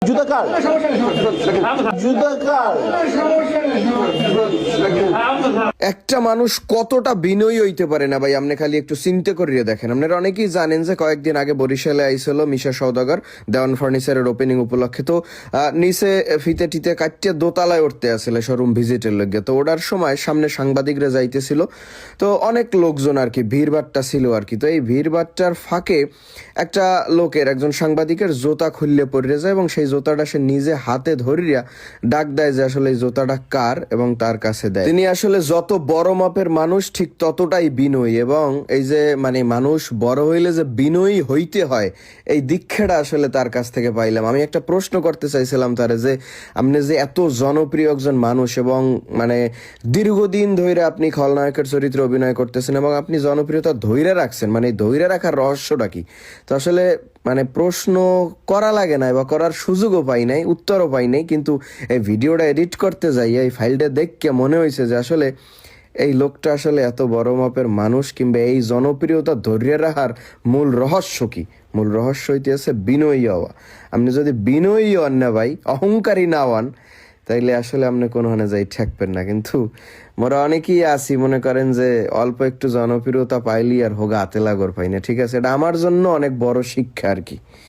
জুতা কার জুতা কার একটা মানুষ কতটা বিনয়ী হইতে পারে না ভাই, আপনি খালি একটু চিন্তা করিয়ে দেখেন। আপনারা অনেকেই জানেন যে কয়েকদিন আগে বরিশালে আইছিল মিশা সওদাগর দেওয়ান ফার্নিচারের ওপেনিং উপলক্ষে। তো নিচে ফিতে টিতে কাটিয়ে দোতলায় উঠতে আসলে শোরুম ভিজিটের লগে। তো ওটার সময় সামনে সাংবাদিকরা যাইতেছিল, তো অনেক লোকজন আর কি, ভিড়ভাট্টা ছিল আর কি। তো এই ভিড়ভাট্টার ফাঁকে একটা লোকের, একজন সাংবাদিকের জুতা খুললে পড়ে যায় এবং সেই জুতাটা সে নিজে হাতে ধরিয়া ডাক দেয় যে আসলে এই জুতাটা কার, এবং তার কাছে দেয়। তিনি আসলে যত বড় মাপের মানুষ ঠিক ততটাই বিনয়ী, এবং এই যে মানে মানুষ বড় হইলে যে বিনয়ী হইতে হয় এই দীক্ষাটা আসলে তার কাছ থেকে পাইলাম। আমি একটা প্রশ্ন করতে চাইছিলাম তারে যে আপনি যে এত জনপ্রিয় একজন মানুষ এবং মানে দীর্ঘদিন ধরে আপনি খলনায়কের চরিত্রে অভিনয় করতেছেন এবং আপনি জনপ্রিয়তা ধইরা রাখছেন, মানে ধইরা রাখার রহস্যটা কি? তো আসলে মানে প্রশ্ন করা লাগে না বা করার সুযোগও পাই নাই, উত্তরও পাই নাই, কিন্তু এই ভিডিওটা এডিট করতে যাই এই ফাইলটা দেখে মনে হয়েছে যে আসলে এই লোকটা আসলে এত বড় মাপের মানুষ কিংবা এই জনপ্রিয়তা ধরিয়ে রাখার মূল রহস্য কি? মূল রহস্য হইতেছে বিনয়ী হওয়া। আপনি যদি বিনয়ী হন না ভাই, অহংকারী না হন, তাইলে আসলে আপনি কোনোখানে যাই ঠেকবেন না। কিন্তু মোরা অনেকেই আছি মনে করেন যে অল্প একটু জনপ্রিয়তা পাইলি আর হোগা হাতে লাগর পাই না। ঠিক আছে, এটা আমার জন্য অনেক বড় শিক্ষা আর কি।